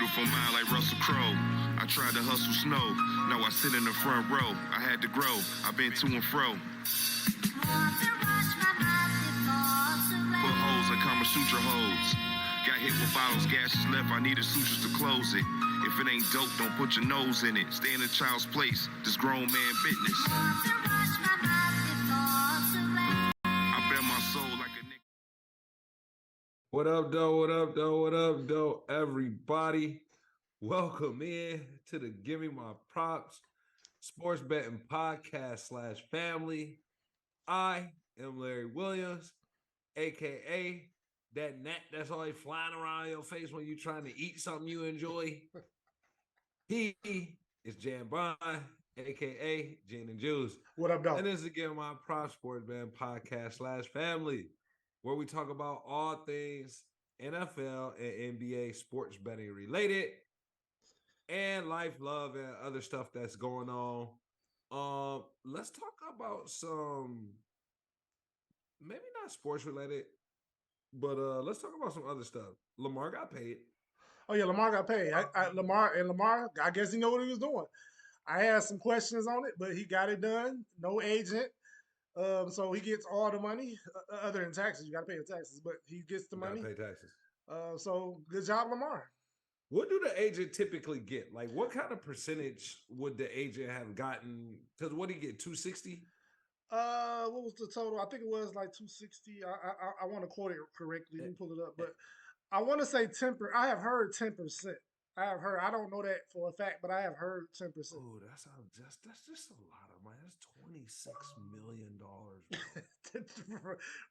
beautiful mind like Russell Crowe. I tried to hustle snow. Now I sit in the front row. I had to grow. I've been to and fro. Put holes like Kama Sutra holes. Got hit with bottles, gases left. I needed sutures to close it. If it ain't dope, don't put your nose in it. Stay in a child's place. This grown man business. I bear my soul like a nigga. What up, though? What up, though? What up, though? Everybody, welcome in to the Give Me My Props Sports Betting Podcast / Family. I am Larry Williams, aka that gnat that's always flying around your face when you're trying to eat something you enjoy. He is Jan Bond, aka Gene and Juice. What up, dog? And this is Give Me My Props Sports Betting Podcast / Family, where we talk about all things NFL and NBA sports betting related and life, love, and other stuff that's going on. Let's talk about some, maybe not sports related, but let's talk about some other stuff. Lamar got paid. Oh yeah, Lamar got paid. Lamar, I guess he know what he was doing. I had some questions on it, but he got it done. No agent. So he gets all the money other than taxes. You got to pay the taxes, but he gets the money. Got to pay taxes. So good job, Lamar. What do the agent typically get? Like, what kind of percentage would the agent have gotten? Because what did he get? 260? What was the total? I think it was like 260. I want to quote it correctly. Let me pull it up, but I want to say 10%. I have heard 10%. I don't know that for a fact, but I have heard 10%. Oh, that's just a lot of money. That's $26 million.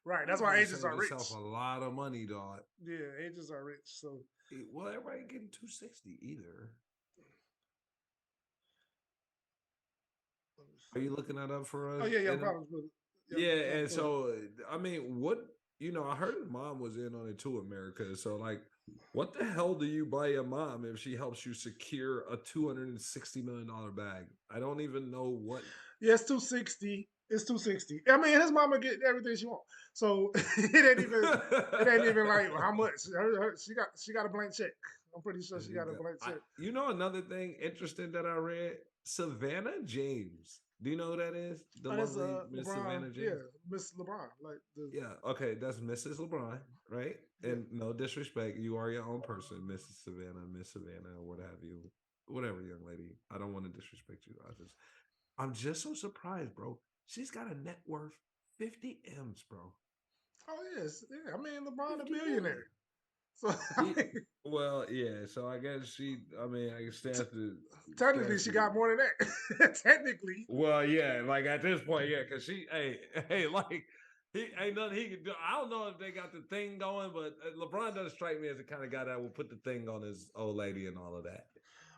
Right. That's why agents are rich. A lot of money, dog. Yeah, agents are rich. So well, everybody getting 260 either. Are you looking that up for us? Oh yeah, probably. Yeah, and so I mean, what I heard his mom was in on it too, America. So like, what the hell do you buy your mom if she helps you secure a $260 million bag? I don't even know what. Yeah, it's 260. It's 260. I mean, his mama get everything she wants. So it ain't even like how much. She got a blank check. I'm pretty sure she got a blank check. You know, another thing interesting that I read, Savannah James. Do you know who that is? The lovely Miss Savannah James. Yeah, Miss LeBron. Okay, that's Mrs. LeBron, right? Yeah. And no disrespect, you are your own person, Mrs. Savannah, Miss Savannah, or what have you, whatever, young lady. I don't want to disrespect you. I'm just so surprised, bro. She's got a net worth 50 M's, bro. Oh yes, yeah. I mean, LeBron a billionaire. So well, yeah. So I guess I guess technically she got more than that. Technically. Well, yeah. Like at this point, yeah, because like he ain't nothing he can do. I don't know if they got the thing going, but LeBron doesn't strike me as the kind of guy that will put the thing on his old lady and all of that.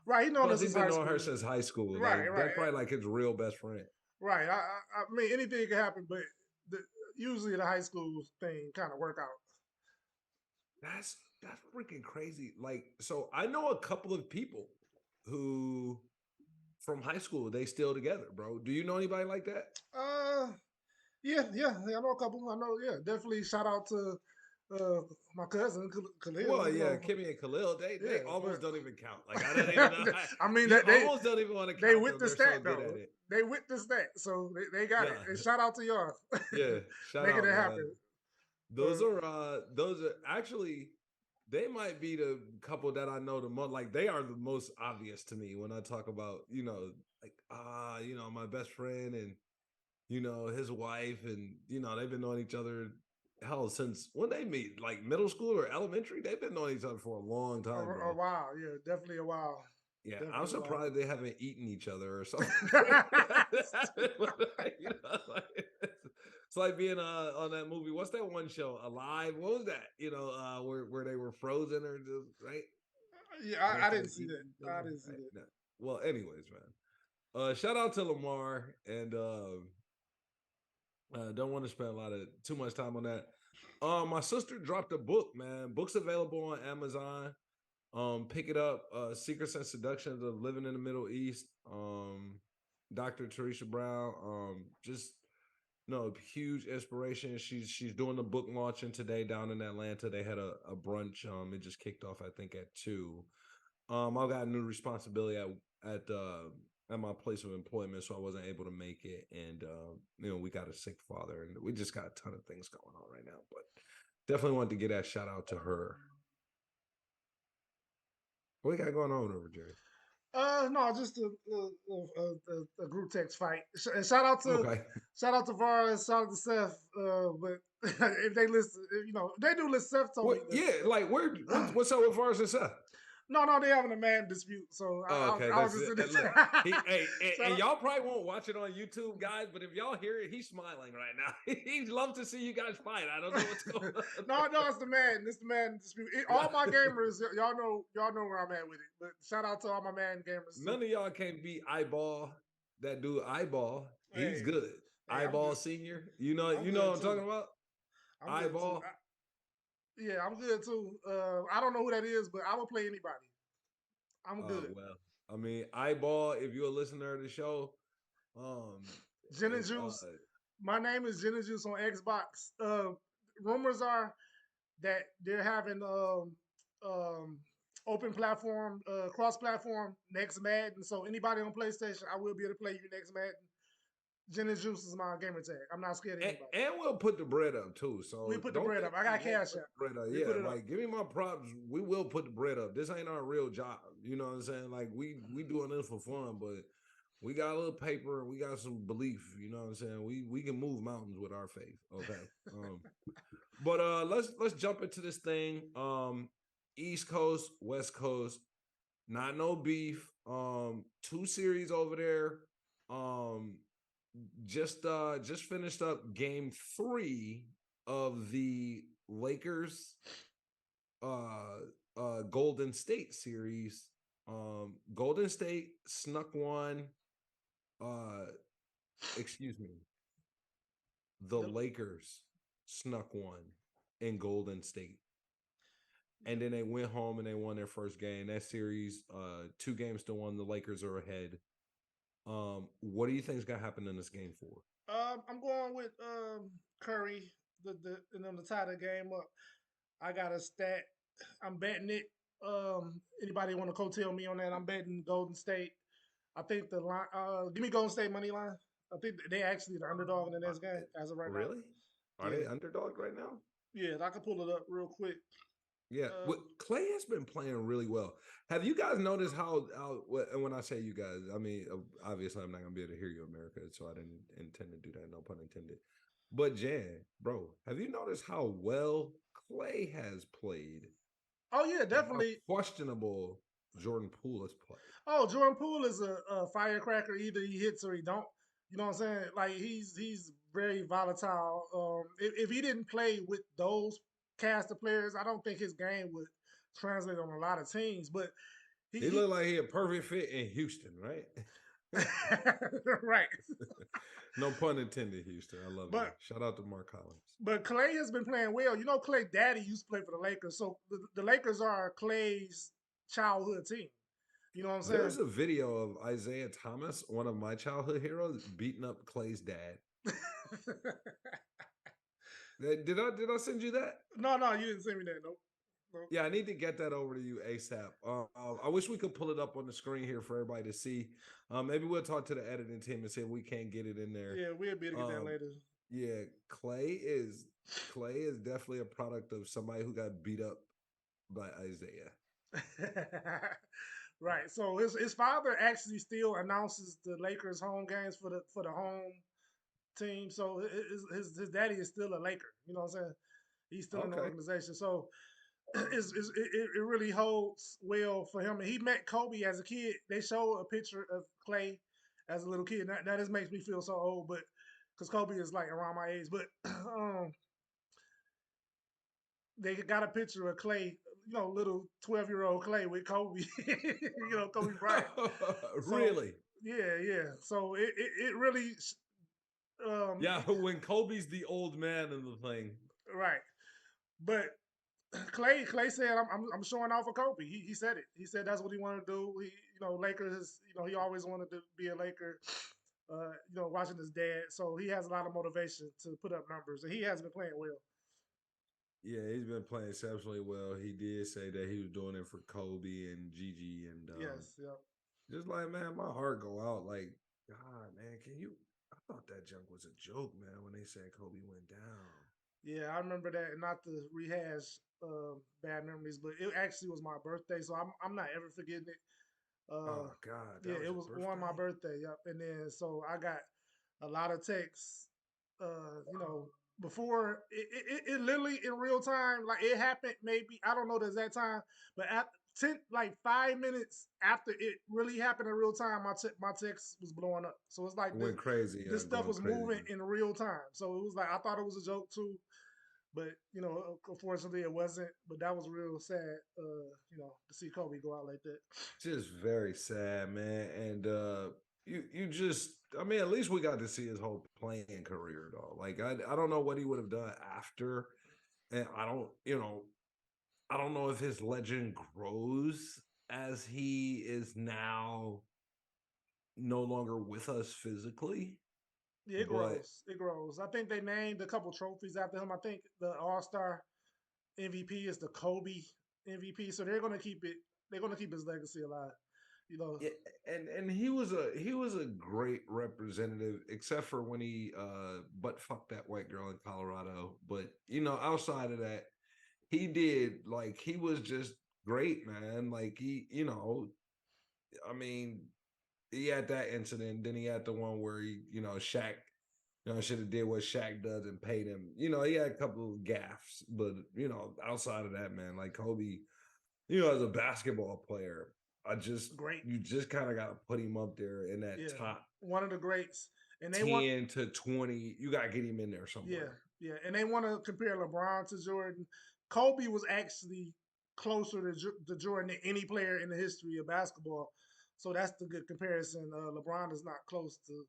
Right. He knows he's been knowing her since high school. Right. They're probably like his real best friend. Right. I mean, anything can happen, but usually the high school thing kind of work out. That's freaking crazy. Like, so I know a couple of people who from high school, they still together, bro. Do you know anybody like that? Yeah. I know a couple. I know, definitely shout out to my cousin Khalil. Well, yeah, Kimmy and Khalil, they almost don't even count. Like I don't even know. I mean, they almost don't even want to count. They witnessed that though. They witnessed that, so they got it. And shout out to y'all. Yeah, making it happen. Those are actually, they might be the couple that I know the most. Like they are the most obvious to me when I talk about my best friend and his wife, and they've been knowing each other hell since when they meet, like middle school or elementary. They've been knowing each other for a long time. A while, yeah, definitely a while. Yeah, definitely I'm surprised they haven't eaten each other or something. It's like being on that movie. What's that one show? Alive? What was that? Where they were frozen or just right? Yeah, I didn't see that. I didn't see that. No. Well, anyways, man. Shout out to Lamar, and don't want to spend too much time on that. My sister dropped a book, man. Book's available on Amazon. Pick it up. Secrets and Seductions of Living in the Middle East. Dr. Teresa Brown. Huge inspiration. She's doing the book launching today down in Atlanta. They had a brunch. It just kicked off, I think, at 2. I got a new responsibility at my place of employment, so I wasn't able to make it. And we got a sick father, and we just got a ton of things going on right now. But definitely wanted to get that shout out to her. What you got going on over, Jerry? No, just a group text fight. And Okay. shout out to Varus, shout out to Seth. But if they listen, they do listen. Seth told me. What? Yeah, like what's up with Varus and Seth? No, they having a man dispute. So Oh, okay, I was that's just it. in Look, it. and y'all probably won't watch it on YouTube, guys. But if y'all hear it, he's smiling right now. He'd love to see you guys fight. I don't know what's going on. No, it's the man. It's the man dispute. All my gamers, y'all know where I'm at with it. But shout out to all my man gamers. None of y'all can't beat Eyeball. That dude Eyeball. He's Hey, good. hey, Eyeball Senior. You know I'm what good I'm too. talking about? I'm good too. Eyeball. Yeah, I'm good too. I don't know who that is, but I will play anybody. I'm good. Well, I mean, Eyeball. If you're a listener of the show, Gin and Juice. My name is Gin and Juice on Xbox. Rumors are that they're having open platform, cross-platform next Madden. So anybody on PlayStation, I will be able to play you next Madden. Gin and Juice is my gamer tag. I'm not scared of anybody. And we'll put the bread up too. So we put the bread up. I got cash up. Yeah, like give me my props. We will put the bread up. This ain't our real job. You know what I'm saying? Like we doing this for fun, but we got a little paper and we got some belief. You know what I'm saying? We can move mountains with our faith. Okay. But let's jump into this thing. East Coast, West Coast, not no beef. 2 series over there. Just finished up game 3 of the Lakers Golden State series. Golden State snuck one. Excuse me. The Lakers snuck one in Golden State. And then they went home and they won their first game. That series, 2 games to 1, the Lakers are ahead. What do you think is gonna happen in this game 4? I'm going with Curry, and them to tie the game up. I got a stat. I'm betting it. Anybody want to co-tell me on that? I'm betting Golden State. I think the line. Give me Golden State money line. I think they actually the underdog in the next game as of right now. Really? Are they underdog right now? Yeah, I can pull it up real quick. Yeah, Clay has been playing really well. Have you guys noticed how and when I say you guys, I mean, obviously I'm not going to be able to hear you, America, so I didn't intend to do that, no pun intended. But Jan, bro, have you noticed how well Clay has played? Oh, yeah, definitely. Questionable Jordan Poole has played. Oh, Jordan Poole is a firecracker. Either he hits or he don't. You know what I'm saying? Like, he's very volatile. If he didn't play with those cast of players, I don't think his game would translate on a lot of teams. But he looked like he a perfect fit in Houston, right? Right. No pun intended, Houston. I love it. Shout out to Mark Collins. But Clay has been playing well. You know, Clay daddy used to play for the Lakers. So the Lakers are Clay's childhood team. You know what I'm saying? There's a video of Isaiah Thomas, one of my childhood heroes, beating up Clay's dad. Did I send you that? No, you didn't send me that. Nope. Yeah, I need to get that over to you ASAP. I wish we could pull it up on the screen here for everybody to see. Maybe we'll talk to the editing team and see if we can't get it in there. Yeah, we'll be able to get that later. Yeah, Clay is definitely a product of somebody who got beat up by Isaiah. Right. So his father actually still announces the Lakers home games for the home team. So his daddy is still a Laker. You know what I'm saying? He's still in the organization. So it really holds well for him. And he met Kobe as a kid. They show a picture of Clay as a little kid. Now this makes me feel so old, but because Kobe is like around my age. But they got a picture of Clay, little 12-year-old Clay with Kobe, Kobe Bryant. Really? Yeah. So it really. Yeah, when Kobe's the old man in the thing. Right. But Clay said, I'm showing off for Kobe. He said it. He said that's what he wanted to do. Lakers, he always wanted to be a Laker, watching his dad. So he has a lot of motivation to put up numbers, and he has been playing well. Yeah, he's been playing exceptionally well. He did say that he was doing it for Kobe and Gigi, and Yes, yep. just like, man, my heart go out. Like, God, man, can you? I thought that junk was a joke, man, when they said Kobe went down. Yeah, I remember that. Not to rehash bad memories, but it actually was my birthday, so I'm not ever forgetting it. Uh, Oh God, yeah, that was it your was on my birthday. birthday. Yep, and then so I got a lot of texts. Before it literally in real time, like it happened. Maybe I don't know the exact time, but at 5 minutes after it really happened in real time, my text was blowing up. So it's like It went crazy, this stuff going was crazy. moving in real time. So it was like I thought it was a joke too, but unfortunately it wasn't. But that was real sad. To see Kobe go out like that. Just very sad, man. And you just, I mean, at least we got to see his whole playing career, though. Like, I don't know what he would have done after, and I don't know if his legend grows as he is now no longer with us physically. Yeah, it But grows. It grows. I think they named a couple trophies after him. I think the All Star MVP is the Kobe MVP, so they're gonna keep it. They're gonna keep his legacy alive. You know. yeah, and he was a great representative, except for when he butt fucked that white girl in Colorado. But outside of that, he did, like, he was just great, man. Like, I mean, he had that incident, then he had the one where Shaq, should have did what Shaq does and paid him. He had a couple of gaffes, but outside of that, man, like Kobe, as a basketball player, Great. you just kind of got to put him up there in that Yeah, top one of the greats. And they want 10 to 20. You got to get him in there Yeah, somewhere. yeah, and they want to compare LeBron to Jordan. Kobe was actually closer to Jordan than any player in the history of basketball, so that's the good comparison. LeBron is not close to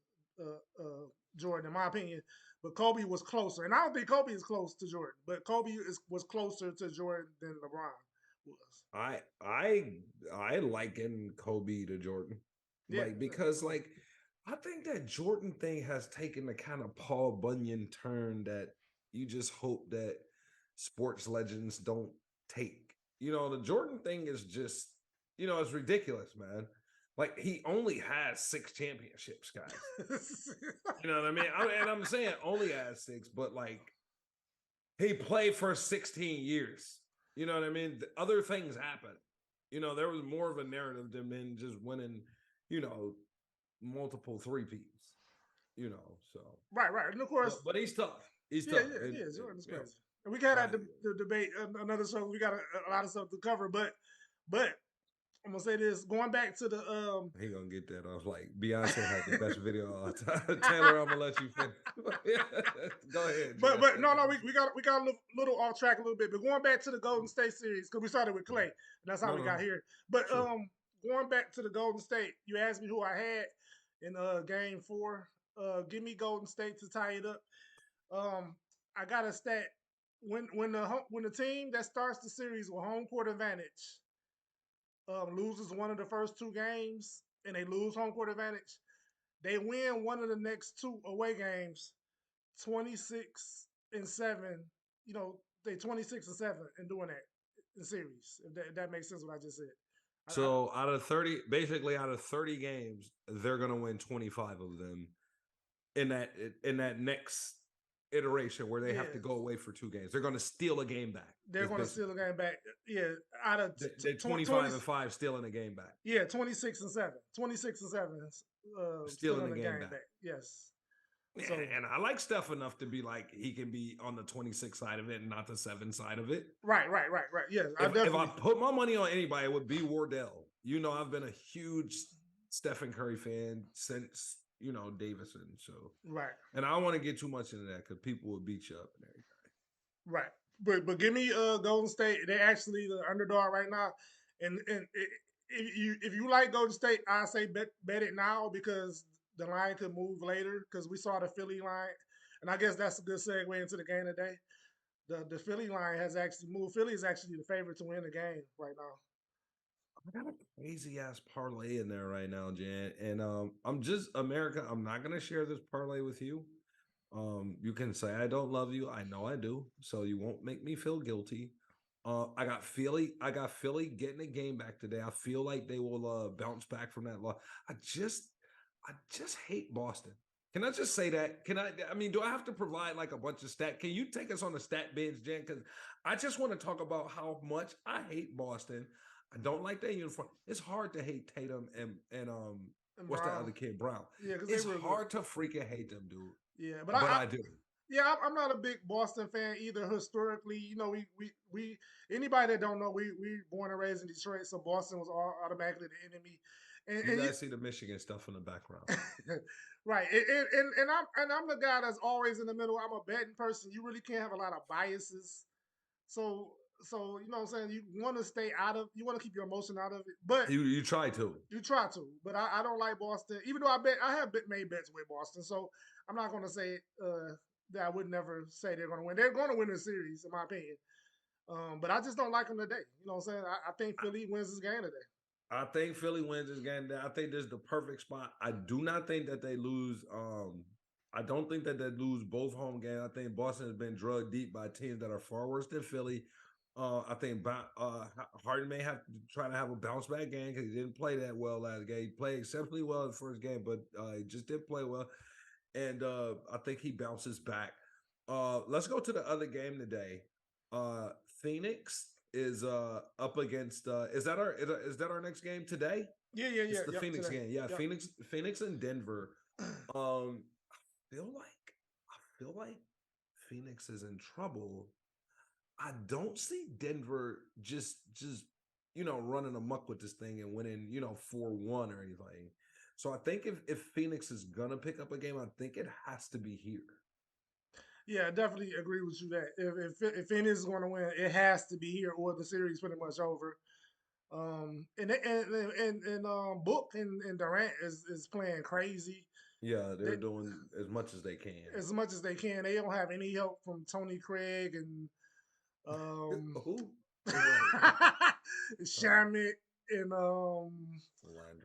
Jordan, in my opinion, but Kobe was closer, and I don't think Kobe is close to Jordan, but was closer to Jordan than LeBron was. I I I liken Kobe to Jordan. Yeah, Like, because, like, I think that Jordan thing has taken the kind of Paul Bunyan turn that you just hope that sports legends don't take. The Jordan thing is just, it's ridiculous, man. Like, he only has 6 championships, guys. You know what I mean? And I'm saying only has 6, but like, he played for 16 years. You know what I mean? Other things happen. There was more of a narrative than just winning, you know, multiple three-peats, so. right, right, and of course, But he's tough. He's yeah, tough. yeah, And, yeah. Jordan's you know, crazy. And we got I, that the debate another show. We got a lot of stuff to cover, but I'm gonna say this. Going back to the he gonna get that off. Like, Beyonce had the best video of all time. Taylor, I'm gonna let you finish. Go ahead, but Jen. no, we got a little off track a little bit. But going back to the Golden State series because we started with Clay, and that's how No, we no, got here. But sure. going back to the Golden State, you asked me who I had in Game 4. Give me Golden State to tie it up. Um, I got a stat when the team that starts the series with home court advantage loses one of the first 2 games and they lose home court advantage, they win one of the next 2 away games, 26-7. They 26-7 in doing that in series. If that makes sense, what I just said. So basically out of 30 games, they're gonna win 25 of them in that next iteration where they have to Yeah, go away for 2 games. They're gonna steal a game back. they're going to steal the game back. Yeah, out of They're 25-5 stealing a game back. Yeah, 26-7. 26-7. Stealing Stealing the the game game back. back. Yes. Yeah, So and I like Steph enough to be like, he can be on the 26 side of it and not the 7 side of it. right. Yes, If I put my money on anybody, it would be Wardell. I've been a huge Stephen Curry fan since Davison. So right. and I don't want to get too much into that because people will beat you up and everything. Right. But give me Golden State. They're actually the underdog right now. And if you like Golden State, I say bet it now because the line could move later because we saw the Philly line, and I guess that's a good segue into the game today. The Philly line has actually moved. Philly is actually the favorite to win the game right now. I got a crazy ass parlay in there right now, Jan. And I'm just America. I'm not gonna share this parlay with you, You can say I don't love you. I know I do. So you won't make me feel guilty. I got Philly. I got Philly getting a game back today. I feel like they will bounce back from that loss. I just, I just hate Boston. Can I just say that? Can I? I mean, do I have to provide like a bunch of stat? Can you take us on the stat binge, Jen? Because I just want to talk about how much I hate Boston. I don't like their uniform. It's hard to hate Tatum and And what's that Brown. other kid, Brown. Yeah, because they It's were good. hard to freaking hate them, dude. Yeah, but But I do. yeah, I'm not a big Boston fan either. Historically, we anybody that don't know, we born and raised in Detroit, so Boston was automatically the enemy. You And guys see the Michigan stuff in the background. right, and I'm the guy that's always in the middle. I'm a betting person. You really can't have a lot of biases. So you know what I'm saying. You want to stay out of. You want to keep your emotion out of it, but You try to. you try to. But I don't like Boston, even though I have made bets with Boston. So I'm not going to say that I would never say they're going to win. They're going to win the series, in my opinion. But I just don't like them today. You know what I'm saying? I think Philly wins this game today. I think Philly wins this game. I think this is the perfect spot. I do not think that they lose. I don't think that they lose both home games. I think Boston has been drugged deep by teams that are far worse than Philly. I think Harden may have to try to have a bounce back game because he didn't play that well last game. He played exceptionally well in the first game, but he just didn't play well. And I think he bounces back. Let's go to the other game today. Phoenix is up against is that our next game today? Yeah. It's the Yep, Phoenix today. game. Yeah, Yep. Phoenix and Denver. I feel like Phoenix is in trouble. I don't see Denver just running amok with this thing and winning 4-1 or anything. So I think if Phoenix is gonna pick up a game, I think it has to be here. Yeah, I definitely agree with you that if Phoenix is going to win, it has to be here or the series pretty much over. And Book and Durant is playing crazy. Yeah, They, they're doing as much as they can. as much as they can. They don't have any help from Tony Craig and Who? Shamit and Landry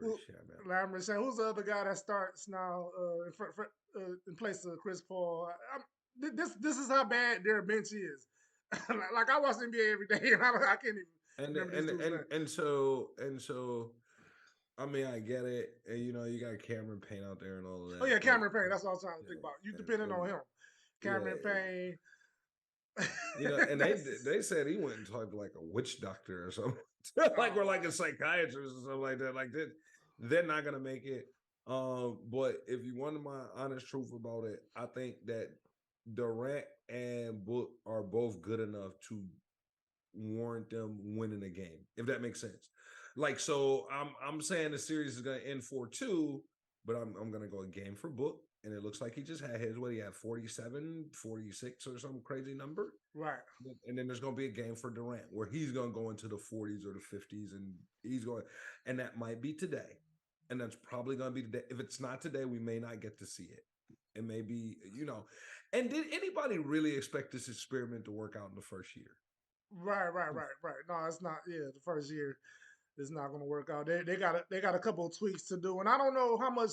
Shamet. Lamar. Who's the other guy that starts now in place of Chris Paul? This is how bad their bench is. Like I watch NBA every day, and I can't even remember these dudes' names. And so I mean I get it, and you got Cameron Payne out there and all of that. Oh yeah, Cameron Payne. That's what I was trying to think about. You depending on him, Cameron yeah, Payne. And they said he went and talked to like a witch doctor or something, like we're like a psychiatrist or something like that. Like they're not gonna make it. But if you wanted my honest truth about it, I think that Durant and Book are both good enough to warrant them winning a game, if that makes sense. Like, so I'm saying the series is gonna end 4-2, but I'm gonna go a game for Book. And it looks like he just had his, what he had, 47, 46 or some crazy number. Right. And then there's going to be a game for Durant where he's going to go into the 40s or the 50s and he's going, and that might be today. And that's probably going to be today. If it's not today, we may not get to see it. It may be, and did anybody really expect this experiment to work out in the first year? Right. No, it's not. Yeah, the first year is not going to work out. They got a couple of tweaks to do, and I don't know how much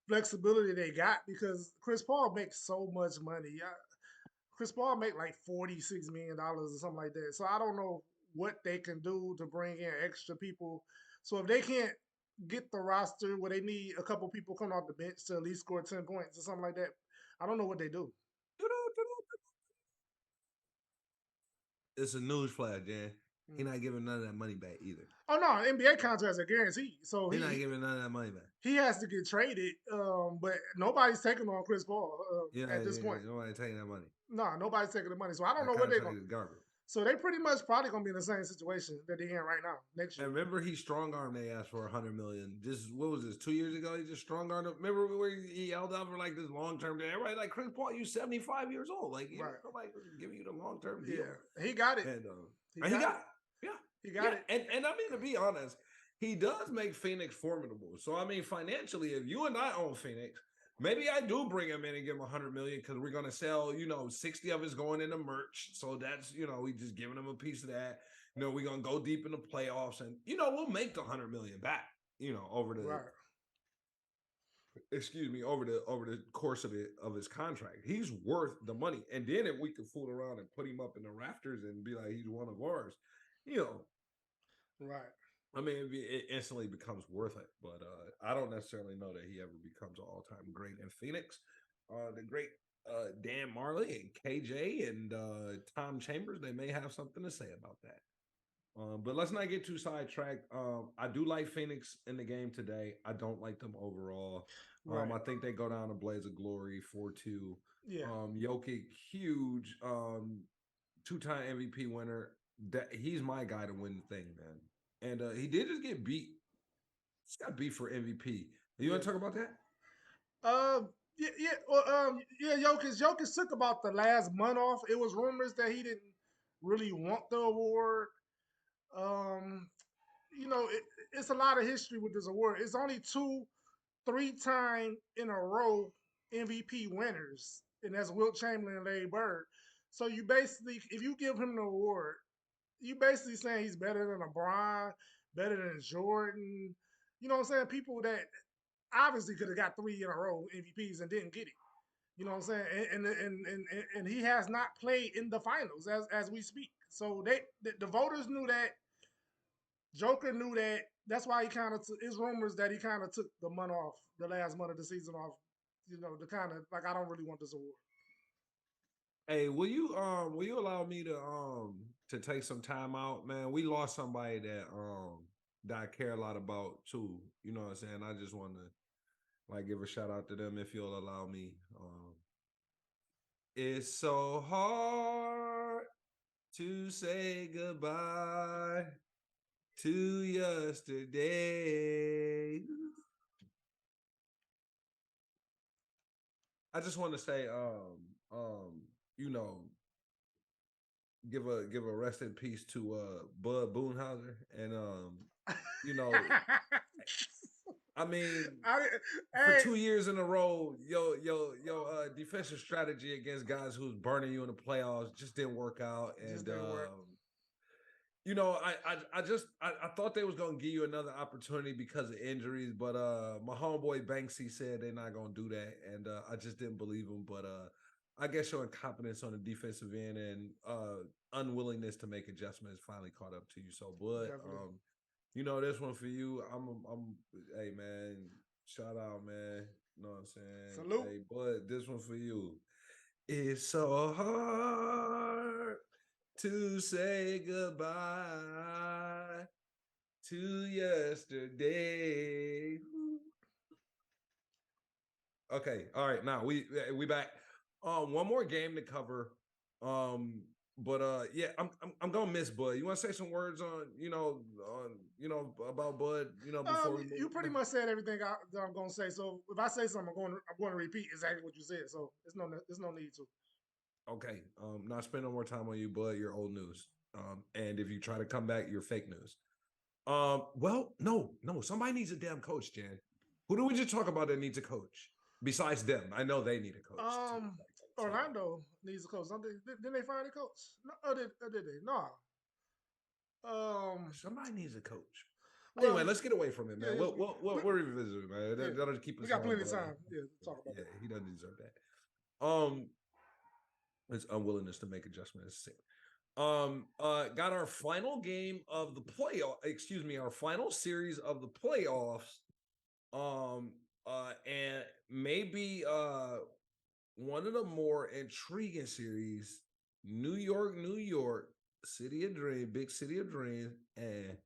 flexibility they got because Chris Paul makes so much money. Chris Paul make like $46 million or something like that. So I don't know what they can do to bring in extra people. So if they can't get the roster where they need a couple people coming off the bench to at least score 10 points or something like that, I don't know what they do. It's a news flash, Jan. He's not giving none of that money back either. Oh no, NBA contracts are guaranteed, so he's not giving none of that money back. He has to get traded, but nobody's taking on Chris Paul at this point. Nobody's taking that money. No, nobody's taking the money. So I don't know what they're going to do. So they pretty much probably going to be in the same situation that they're in right now next year. And remember, he strong armed. They asked for $100 million. Just what was this? 2 years ago, he just strong armed. Remember where he held out for like this long term deal? Everybody like Chris Paul, you 75 years old. Like nobody giving you the long term deal. Yeah, he got it. And he got it. Yeah, he got it. And I mean, to be honest, he does make Phoenix formidable. So I mean, financially, if you and I own Phoenix, maybe I do bring him in and give him $100 million because we're gonna sell, 60 of it's going into merch. So that's, we just giving him a piece of that. We're gonna go deep in the playoffs, and we'll make the $100 million back. Over the right. over the course of his contract. He's worth the money. And then if we could fool around and put him up in the rafters and be like he's one of ours, you know, Right. I mean, it instantly becomes worth it. But I don't necessarily know that he ever becomes an all-time great in Phoenix. The great Dan Marley and KJ and Tom Chambers, they may have something to say about that. But let's not get too sidetracked. I do like Phoenix in the game today. I don't like them overall. Right. I think they go down a blaze of glory 4-2. Yeah. Jokic, huge two-time MVP winner. That he's my guy to win the thing, man. And he did just get beat. He's got beat for MVP. You want to talk about that? Jokic took about the last month off. It was rumors that he didn't really want the award. It's a lot of history with this award. It's only 3 time in a row MVP winners, and that's Wilt Chamberlain and Larry Bird. So you basically, if you give him the award, you basically saying he's better than LeBron, better than Jordan. You know what I'm saying? People that obviously could have got 3 in a row MVPs and didn't get it. You know what I'm saying? And he has not played in the finals as we speak. So the voters knew that. Joker knew that. That's why he kind of it's rumors that he kind of took the month off, the last month of the season off. You know, the kind of like I don't really want this award. Hey, will you allow me to take some time out, man? We lost somebody that I care a lot about too. You know what I'm saying? I just want to like give a shout out to them if you'll allow me. It's so hard to say goodbye to yesterday. I just want to say, you know, give a rest in peace to Bud Boonhauser, and you know, I mean, for 2 years in a row, your defensive strategy against guys who's burning you in the playoffs just didn't work out, and you know, I thought they was gonna give you another opportunity because of injuries, but my homeboy Banksy said they're not gonna do that, and I just didn't believe him. But I guess your incompetence on the defensive end and unwillingness to make adjustments finally caught up to you. So, but you know, this one for you. Hey man, shout out, man. You know what I'm saying? Salute. Hey, but this one for you. It's so hard to say goodbye to yesterday. Okay, all right. Now we back. One more game to cover. Yeah, I'm gonna miss Bud. You want to say some words on about Bud? You know, before you pretty much said everything that I'm gonna say. So if I say something, I'm going to repeat exactly what you said. So there's no need to. Okay. Not spend no more time on you, Bud. You're old news. And if you try to come back, you're fake news. Well, no. Somebody needs a damn coach, Jan. Who do we just talk about that needs a coach? Besides them, I know they need a coach. Orlando needs a coach. Didn't they find a coach? No, did they? No. Somebody needs a coach. Well, anyway, let's get away from it, man. Yeah, we'll revisit it, man. That'll keep us. We got plenty of time. Yeah, to talk about. Yeah, he doesn't deserve that. His unwillingness to make adjustments is sick. Got our final game of the our final series of the playoffs. And maybe one of the more intriguing series, New York, city of dreams, big city of dreams, and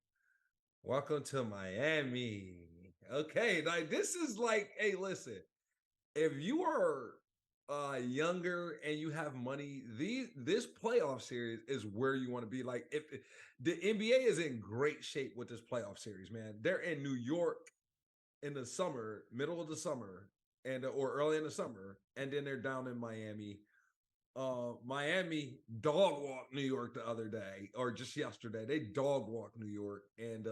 welcome to Miami. Okay, like this is like, hey, listen, if you are younger and you have money, this playoff series is where you want to be. Like, if the NBA is in great shape with this playoff series, man. They're in New York in the summer, middle of the summer, or early in the summer, and then they're down in Miami. Miami dog walked New York the other day, or just yesterday. They dog walked New York, and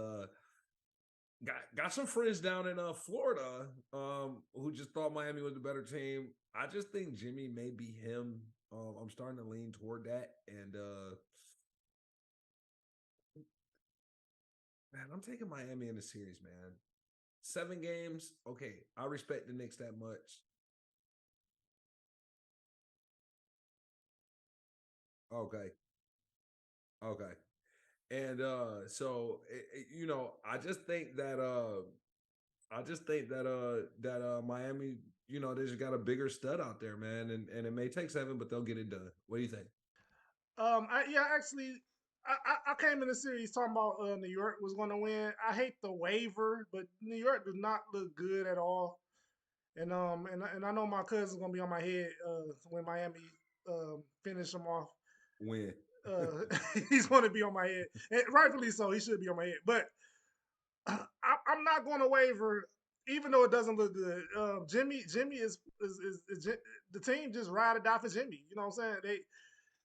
got some friends down in Florida who just thought Miami was the better team. I just think Jimmy may be him. I'm starting to lean toward that, and man, I'm taking Miami in the series, man. 7 games. Okay, I respect the Knicks that much. Okay. Okay. And so I just think that Miami, they just got a bigger stud out there, man, and it may take 7, but they'll get it done. What do you think? Actually, I came in the series talking about New York was going to win. I hate the waiver, but New York does not look good at all. And I know my cousin's gonna be on my head when Miami finish them off. Win. He's going to be on my head, and rightfully so. He should be on my head, but I'm not going to waver, even though it doesn't look good. Jimmy is the team just ride or die for Jimmy. You know what I'm saying?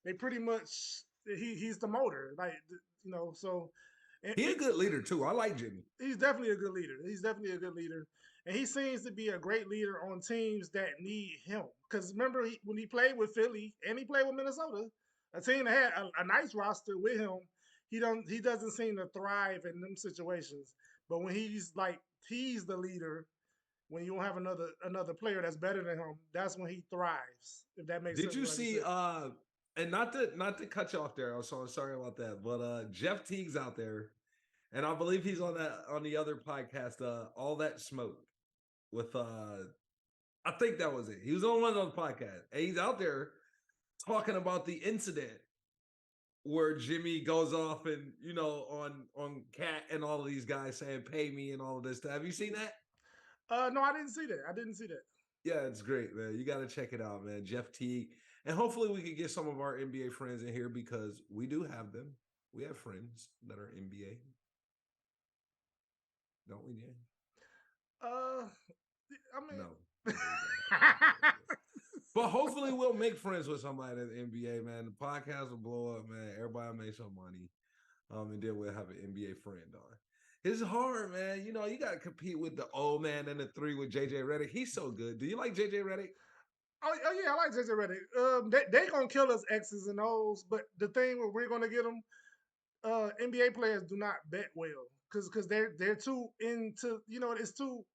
They pretty much he's the motor, like So He's a good leader too. I like Jimmy. He's definitely a good leader. He's definitely a good leader, and he seems to be a great leader on teams that need him. Because remember when he played with Philly and he played with Minnesota, a team that had a nice roster with him, he doesn't seem to thrive in them situations. But when he's the leader, when you don't have another player that's better than him, that's when he thrives. If that makes Did sense. you see and not to cut you off there, I'm so sorry about that, but Jeff Teague's out there, and I believe he's on the other podcast, All That Smoke, with I think that was it. He was on one of those podcasts, and he's out there talking about the incident where Jimmy goes off and on Cat and all of these guys saying pay me and all of this stuff. Have you seen that? No, I didn't see that. I didn't see that. Yeah, it's great, man. You got to check it out, man. Jeff Teague. And hopefully we can get some of our NBA friends in here because we do have them. We have friends that are NBA. Don't we, Jan? I mean, no. But hopefully we'll make friends with somebody in the NBA, man. The podcast will blow up, man. Everybody will make some money. And then we'll have an NBA friend on. It's hard, man. You got to compete with the old man and the 3 with JJ Redick. He's so good. Do you like JJ Redick? Oh yeah, I like JJ Redick. They gonna kill us X's and O's, but the thing where we're gonna get them, NBA players do not bet well because they're too into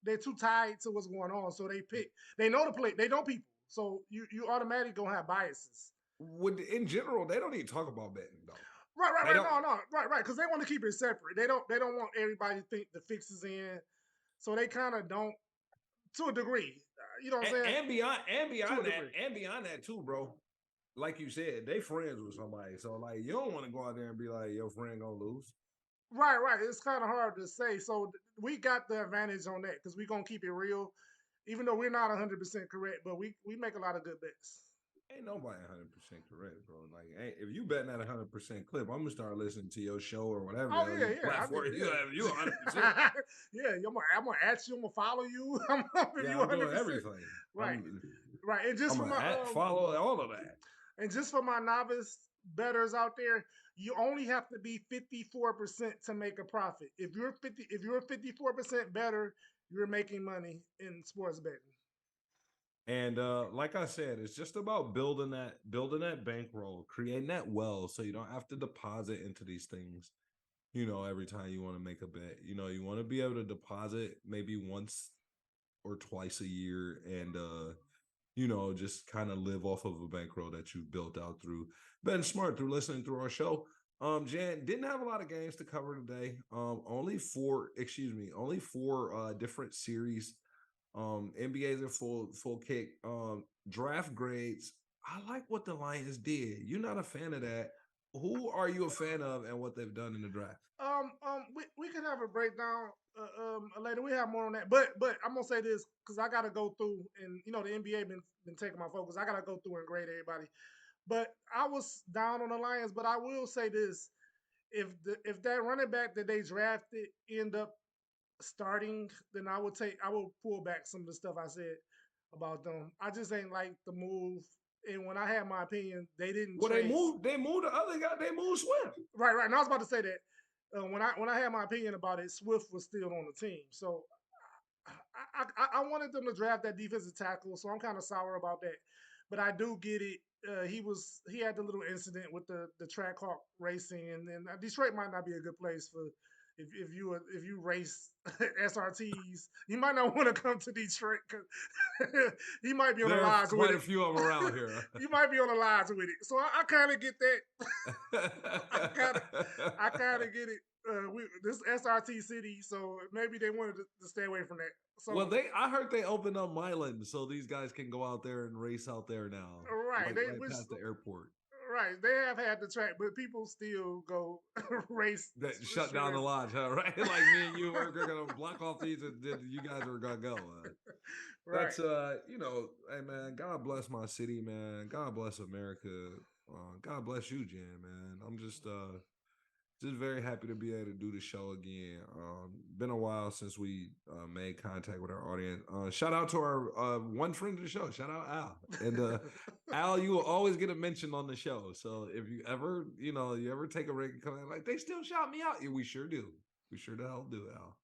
they're too tied to what's going on. So they know the play, they know people. So you automatically gonna have biases. In general, they don't even talk about betting though. Right. No, right. Because they want to keep it separate. They don't want everybody to think the fix is in. So they kind of don't, to a degree. You know what I'm saying? And beyond that too, bro. Like you said, they friends with somebody. So like you don't want to go out there and be like your friend gonna lose. Right. It's kind of hard to say. So we got the advantage on that because we're gonna keep it real, even though we're not 100% correct, but we make a lot of good bets. Ain't nobody 100% correct, bro. Like, if you betting at 100% clip, I'm gonna start listening to your show or whatever. Oh yeah. Platform you have you 100%. Yeah, I'm gonna add you. I'm gonna follow you. I'm doing everything. Right. And just I'm gonna follow all of that. And just for my novice bettors out there, you only have to be 54% to make a profit. If you're 54% better, you're making money in sports betting. And like I said, it's just about building that bankroll, creating that wealth, so you don't have to deposit into these things. Every time you want to make a bet, you want to be able to deposit maybe once or twice a year, and just kind of live off of a bankroll that you've built out through betting smart, through listening through our show. Jan didn't have a lot of games to cover today. Only four different series. NBA's in full kick. Draft grades. I like what the Lions did. You're not a fan of that. Who are you a fan of and what they've done in the draft? We can have a breakdown later. We have more on that, but I'm gonna say this because I gotta go through, and the NBA been taking my focus. I gotta go through and grade everybody. But I was down on the Lions, but I will say this: if that running back that they drafted end up starting, then I will pull back some of the stuff I said about them. I just ain't like the move. And when I had my opinion, they didn't. Well, they moved the other guy. They moved Swift. Right. And I was about to say that when I had my opinion about it, Swift was still on the team. So I wanted them to draft that defensive tackle. So I'm kind of sour about that. But I do get it. He had the little incident with the track hawk racing, and then Detroit might not be a good place if you race SRTs, you might not want to come to Detroit because he might be on the There are lines with quite a it. few of them around here. You might be on the lines with it. So I kind of get that. I kind of get it. This SRT city, so maybe they wanted to stay away from that. So Well, I heard they opened up Milan, so these guys can go out there and race out there now, right, they right which past the airport. right they have had the track, but people still go race. That shut down the lodge, huh? Right? Like me and you are gonna block off these, and then you guys are gonna go. Right. That's hey man, God bless my city, man. God bless America. God bless you, Jan, man. I'm just very happy to be able to do the show again. Been a while since we made contact with our audience. Shout out to our one friend of the show. Shout out Al. And Al, you will always get a mention on the show. So if you ever, you ever take a break and come in, like they still shout me out. Yeah, we sure do. We sure the hell do, Al.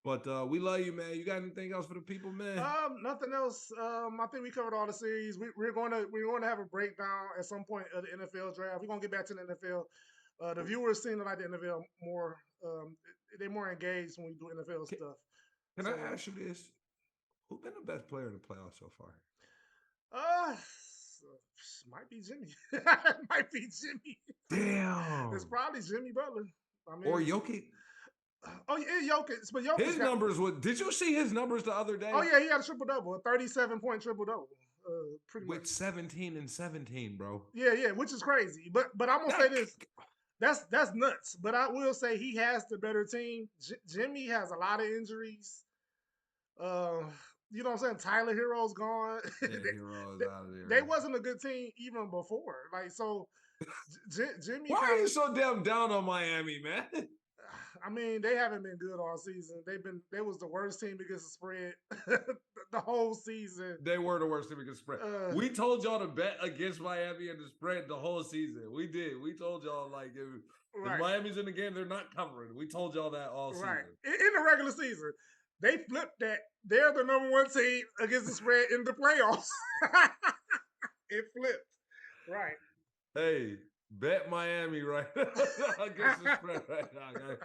But we love you, man. You got anything else for the people, man? Nothing else. I think we covered all the series. We're going to have a breakdown at some point of the NFL draft. We're gonna get back to the NFL. The viewers seem to like the NFL more. They're more engaged when we do NFL stuff. Can I ask you this? Who's been the best player in the playoffs so far? Might be Jimmy. Might be Jimmy. Damn. It's probably Jimmy Butler. Or Jokic. Oh yeah, Jokic. But Jokic his numbers. Did you see his numbers the other day? Oh yeah, he had a triple double, a 37-point triple double. Pretty with much 17 and 17, bro. Yeah, which is crazy. But I'm gonna say this. That's nuts. But I will say he has the better team. Jimmy has a lot of injuries. You know what I'm saying? Tyler Hero's gone. Yeah, Hero's out of there. They wasn't a good team even before. Like so, Jimmy. Why are you so damn down on Miami, man? I mean, they haven't been good all season. They was the worst team against the spread the whole season. They were the worst team against the spread. We told y'all to bet against Miami and the spread the whole season. We did. We told y'all like if Miami's in the game, they're not covering. We told y'all that all season. Right. In the regular season. They flipped that. They're the number one team against the spread in the playoffs. It flipped. Right. Hey, bet Miami right against the spread right now.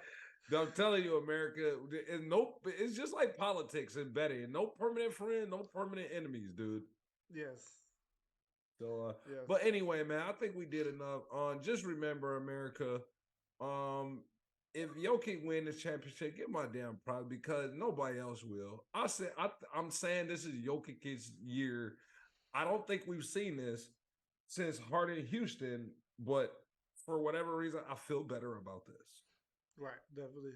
I'm telling you, America, it's just like politics and betting. No permanent friend, no permanent enemies, dude. Yes. So, but anyway, man, I think we did enough. Just remember, America, if Jokic win this championship, get my damn pride because nobody else will. I'm saying this is Jokic's year. I don't think we've seen this since Harden Houston, but for whatever reason, I feel better about this. Right, definitely.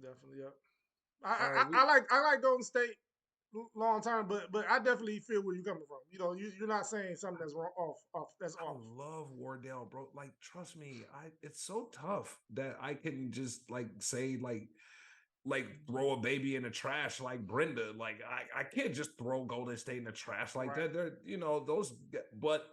Yep. I like Golden State long term, but I definitely feel where you're coming from. You know, you're not saying something that's wrong off. That's off. I love Wardell, bro. Like, trust me, it's so tough that I can just say throw a baby in the trash like Brenda. Like I can't just throw Golden State in the trash like that. They're those, but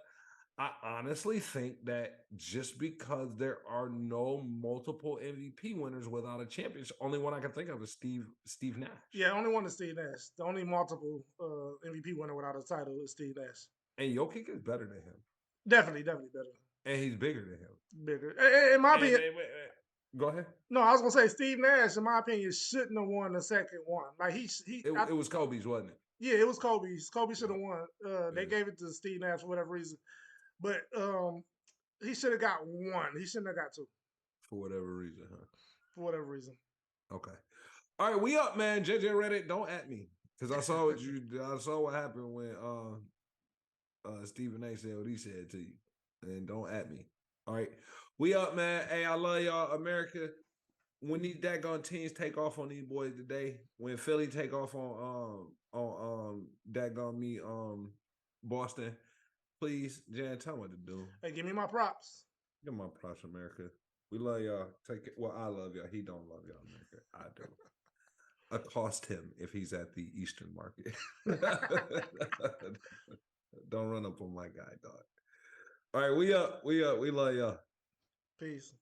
I honestly think that just because there are no multiple MVP winners without a championship, only one I can think of is Steve Nash. Yeah, only one is Steve Nash. The only multiple MVP winner without a title is Steve Nash. And Jokic is better than him. Definitely better. And he's bigger than him. Bigger. In my opinion. Wait. Go ahead. No, I was gonna say Steve Nash, in my opinion, shouldn't have won the second one. Like it was Kobe's, wasn't it? Yeah, it was Kobe's. Kobe should have won. They gave it to Steve Nash for whatever reason. But he should have got one. He shouldn't have got two. For whatever reason, huh? For whatever reason. Okay. All right, we up, man. JJ Reddit, don't at me. Because I saw what happened when Stephen A said what he said to you. And don't at me. All right. We up, man. Hey, I love y'all. America. When these daggone teams take off on these boys today, when Philly take off on daggone me, Boston. Please, Jan, tell me what to do. Hey, give me my props. Give my props, America. We love y'all. Take it. Well, I love y'all. He don't love y'all, America. I do. Accost him if he's at the Eastern Market. Don't run up on my guy, dog. All right, we up. We love y'all. Peace.